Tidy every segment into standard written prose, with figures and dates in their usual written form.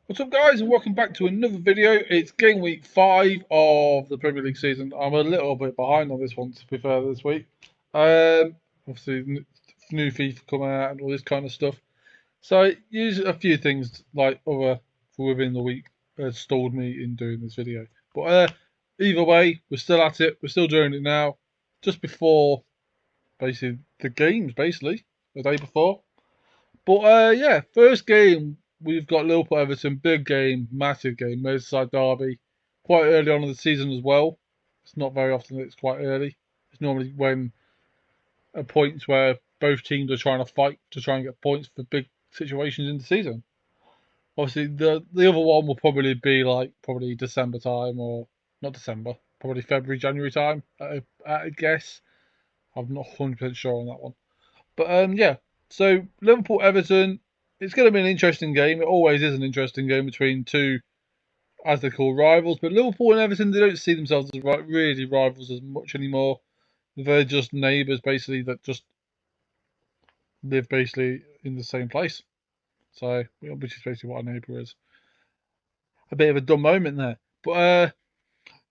What's up, guys, and welcome back to another video. It's game week 5 of the Premier League season. I'm a little bit behind on this one, to be fair, this week. Obviously, new FIFA coming out and all this kind of stuff. So, use a few things like other within the week stalled me in doing this video. But either way, we're still at it. We're still doing it now. Just before, basically, the games, the day before. But yeah, first game we've got Liverpool Everton, big game, massive game, Merseyside derby, quite early on in the season as well. It's not very often that it's quite early. It's normally when at points where both teams are trying to fight to try and get points for big situations in the season. Obviously, the other one will probably be like probably December time or not December, probably February, January time. I guess I'm not 100% sure on that one. But yeah, so Liverpool Everton, it's going to be an interesting game. It always is an interesting game between two, as they call rivals. But Liverpool and Everton, they don't see themselves as really rivals as much anymore. They're just neighbours, basically, that just live basically in the same place. So, which is basically what a neighbour is. A bit of a dumb moment there. But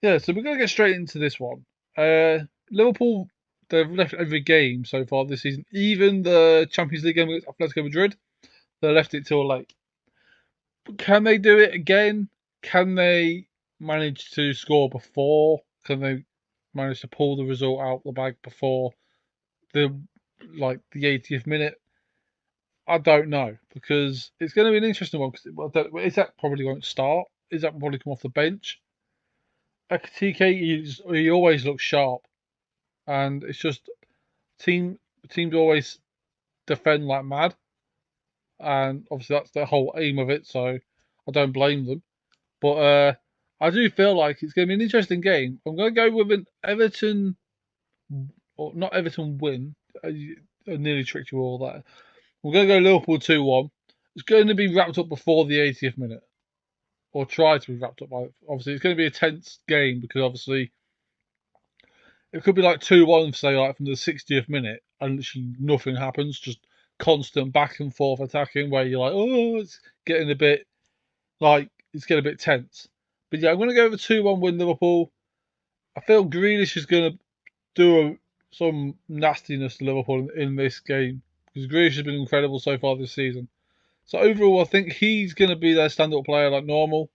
yeah, so we're going to get straight into this one. Liverpool, they've left every game so far this season, even the Champions League game against Atletico Madrid. They left it till late. But can they do it again? Can they manage to score before? Can they manage to pull the result out the bag before the the 80th minute? I don't know, because it's going to be an interesting one. Because is that probably going to start? Is that probably come off the bench? TK, he always looks sharp, and it's just teams always defend like mad, and obviously that's the whole aim of it. So I don't blame them. But I do feel like it's going to be an interesting game. I'm going to go with an Everton, or not Everton win. I nearly tricked you all that. We're going to go Liverpool 2-1. It's going to be wrapped up before the 80th minute, or try to be wrapped up by. Obviously, it's going to be a tense game because obviously it could be like 2-1, say like from the 60th minute, and literally nothing happens. Just constant back and forth attacking, where you're like, oh, it's getting a bit it's getting a bit tense. But yeah, I'm going to go with 2-1 win Liverpool. I feel Grealish is going to do some nastiness to Liverpool in this game because Grealish has been incredible so far this season. So overall, I think he's going to be their stand-up player like normal,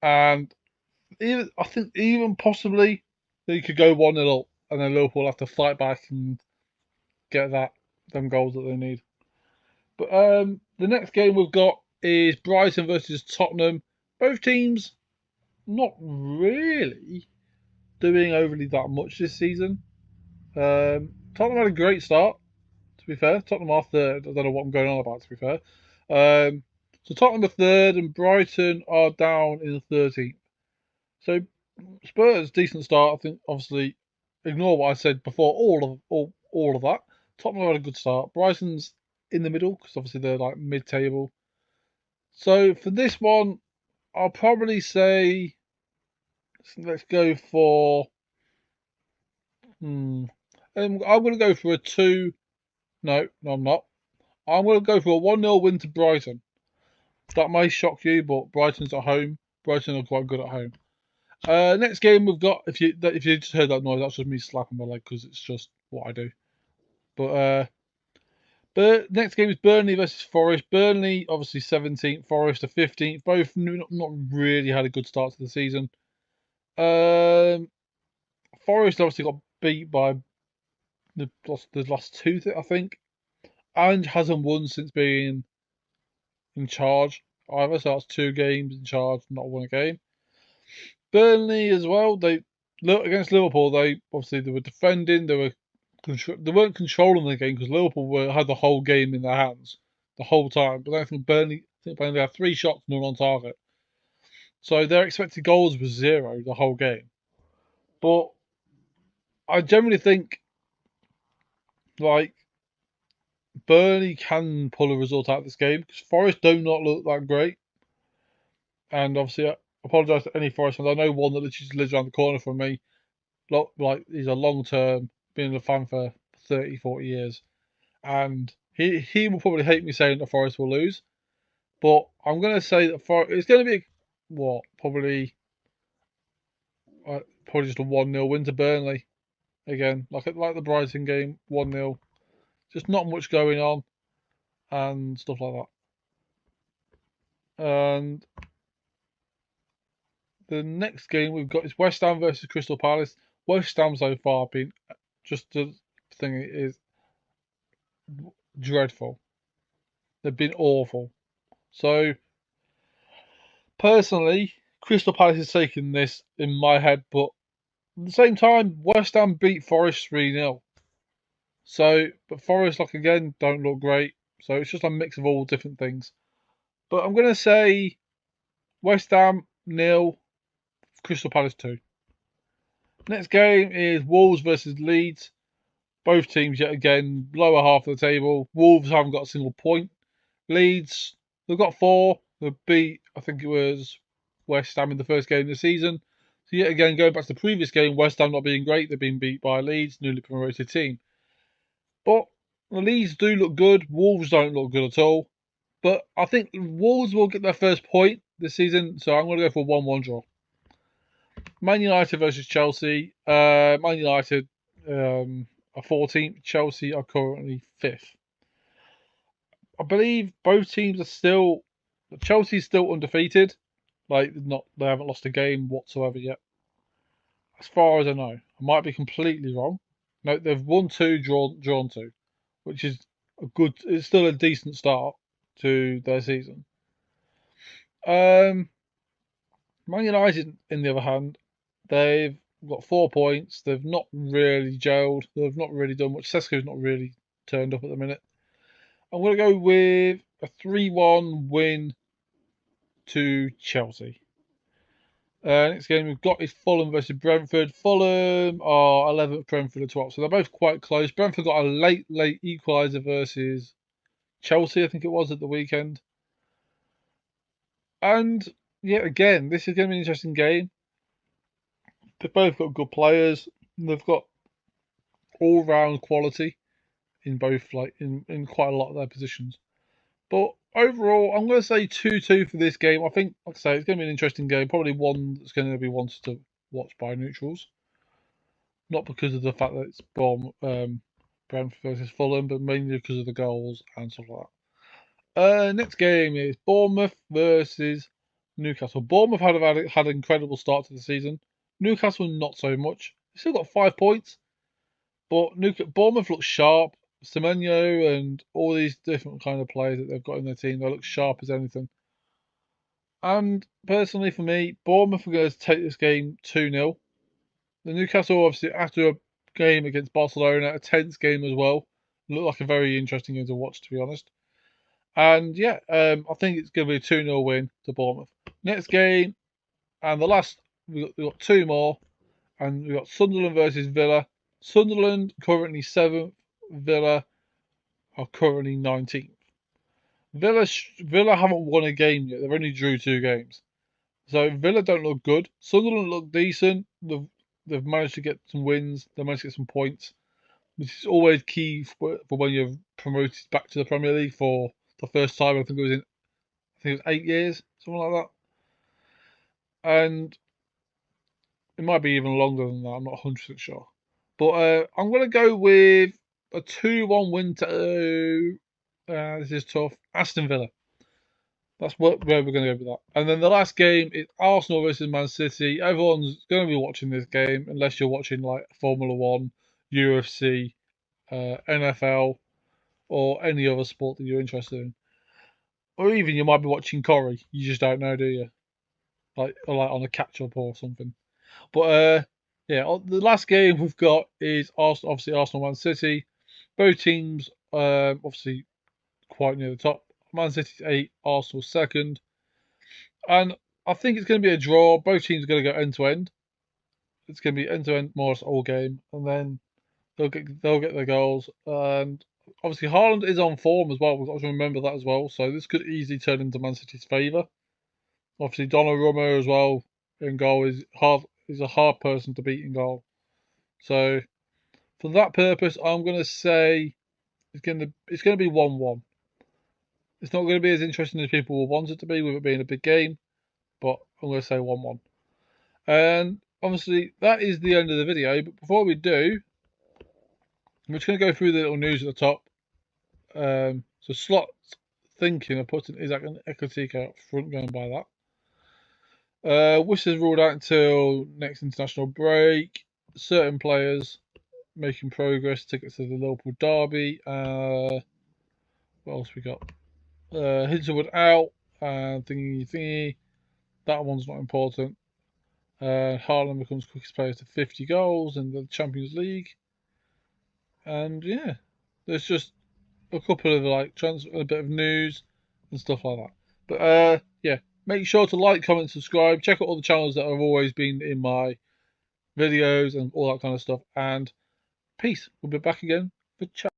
and I think even possibly they could go 1-0 up, and then Liverpool have to fight back and get them goals that they need. But the next game we've got is Brighton versus Tottenham. Both teams not really doing overly that much this season. Tottenham had a great start, to be fair. Tottenham are third. I don't know what I'm going on about, to be fair. So Tottenham are third and Brighton are down in the 13th. So Spurs, decent start. I think, obviously, ignore what I said before, all of that. Tottenham had a good start. Brighton's in the middle, because obviously they're like mid-table. So for this one, I'll probably say let's go for. I'm going to go for a 2. No, I'm not. I'm going to go for a 1-0 win to Brighton. That may shock you, but Brighton's at home. Brighton are quite good at home. Next game we've got. If you just heard that noise, that's just me slapping my leg because it's just what I do. But next game is Burnley versus Forest. Burnley obviously 17th, Forest 15th. Both not really had a good start to the season. Forest obviously got beat by the last two, I think, and hasn't won since being in charge either. So that's 2 games in charge, not won a game. Burnley as well. They look against Liverpool. They were defending. They weren't controlling the game because Liverpool had the whole game in their hands the whole time. But I think Burnley had 3 shots, none on target. So their expected goals was 0 the whole game. But I generally think like Burnley can pull a result out of this game because Forest do not look that great. And obviously, I apologise to any Forest fans. I know one that literally lives around the corner from me. Like he's a long term, been a fan for 30, 40 years, and he will probably hate me saying that Forest will lose. But I'm going to say that it's going to be probably just a 1-0 win to Burnley again, like the Brighton game, 1-0. Just not much going on and stuff like that. And the next game we've got is West Ham versus Crystal Palace. West Ham so far been just the thing is dreadful. They've been awful. So personally, Crystal Palace is taking this in my head, but at the same time, West Ham beat Forest 3-0. So, but Forest, like again, don't look great. So it's just a mix of all different things. But I'm going to say West Ham 0, Crystal Palace 2. Next game is Wolves versus Leeds. Both teams, yet again, lower half of the table. Wolves haven't got a single point. Leeds, they've got 4. They beat, I think it was West Ham in the first game of the season. So yet again, going back to the previous game, West Ham not being great. They've been beat by Leeds, newly promoted team. But the Leeds do look good. Wolves don't look good at all. But I think Wolves will get their first point this season. So I'm going to go for 1-1 draw. Man United versus Chelsea. Man United are 14th. Chelsea are currently 5th. I believe both teams are still. Chelsea's still undefeated. They haven't lost a game whatsoever yet. As far as I know, I might be completely wrong. No, they've won 2, drawn 2, which is it's still a decent start to their season. Man United, in the other hand, they've got 4 points. They've not really gelled. They've not really done much. Sesko's not really turned up at the minute. I'm going to go with a 3-1 win to Chelsea. Next game we've got is Fulham versus Brentford. Fulham are 11th, Brentford are 12th. So they're both quite close. Brentford got a late equaliser versus Chelsea, I think it was, at the weekend. And, yeah, again, this is going to be an interesting game. They've both got good players. They've got all-round quality in both, in quite a lot of their positions. But overall, I'm going to say 2-2 for this game. I think, like I say, it's going to be an interesting game. Probably one that's going to be wanted to watch by neutrals. Not because of the fact that it's Brentford versus Fulham, but mainly because of the goals and stuff like that. Next game is Bournemouth versus Newcastle. Bournemouth had an incredible start to the season. Newcastle not so much. They still got 5 points, but Bournemouth looks sharp. Semenyo and all these different kind of players that they've got in their team, they look sharp as anything. And personally, for me, Bournemouth are going to take this game 2-0. The Newcastle, obviously, after a game against Barcelona, a tense game as well, looked like a very interesting game to watch, to be honest. And yeah, I think it's going to be a 2-0 win to Bournemouth. Next game, and the last, we've got 2 more, and we've got Sunderland versus Villa. Sunderland currently 7th. Villa are currently 19th. Villa haven't won a game yet. They've only drew 2 games. So Villa don't look good. Sunderland look decent. They've managed to get some wins. They've managed to get some points, which is always key for when you're promoted back to the Premier League for the first time. I think it was 8 years, something like that. And it might be even longer than that. I'm not 100% sure. But I'm going to go with a 2-1 win to, this is tough, Aston Villa. That's where we're going to go with that. And then the last game is Arsenal versus Man City. Everyone's going to be watching this game unless you're watching like Formula 1, UFC, NFL, or any other sport that you're interested in. Or even you might be watching Corrie. You just don't know, do you? Like on a catch-up or something. But yeah, the last game we've got is Arsenal Man City. Both teams obviously quite near the top. Man City's 8, Arsenal 2nd. And I think it's going to be a draw. Both teams are going to go end to end. It's going to be end to end, more or less all game, and then they'll get their goals. And obviously Haaland is on form as well. We've got to remember that as well. So this could easily turn into Man City's favour. Obviously Donnarumma as well in goal is a hard person to beat in goal. So for that purpose, I'm going to say it's going to be 1-1. It's not going to be as interesting as people will want it to be with it being a big game, but I'm going to say 1-1. And obviously, that is the end of the video. But before we do, I'm just going to go through the little news at the top. So Slot thinking of putting Isaac and Ekotiko up front, going by that. Worcester's ruled out until next international break. Certain players making progress. Tickets to the Liverpool derby. What else we got? Hinshelwood out. Thingy. That one's not important. Haaland becomes quickest player to 50 goals in the Champions League. And yeah, there's just a couple of like a bit of news and stuff like that. But yeah, make sure to like, comment, subscribe. Check out all the channels that have always been in my videos and all that kind of stuff. And peace. We'll be back again for chat.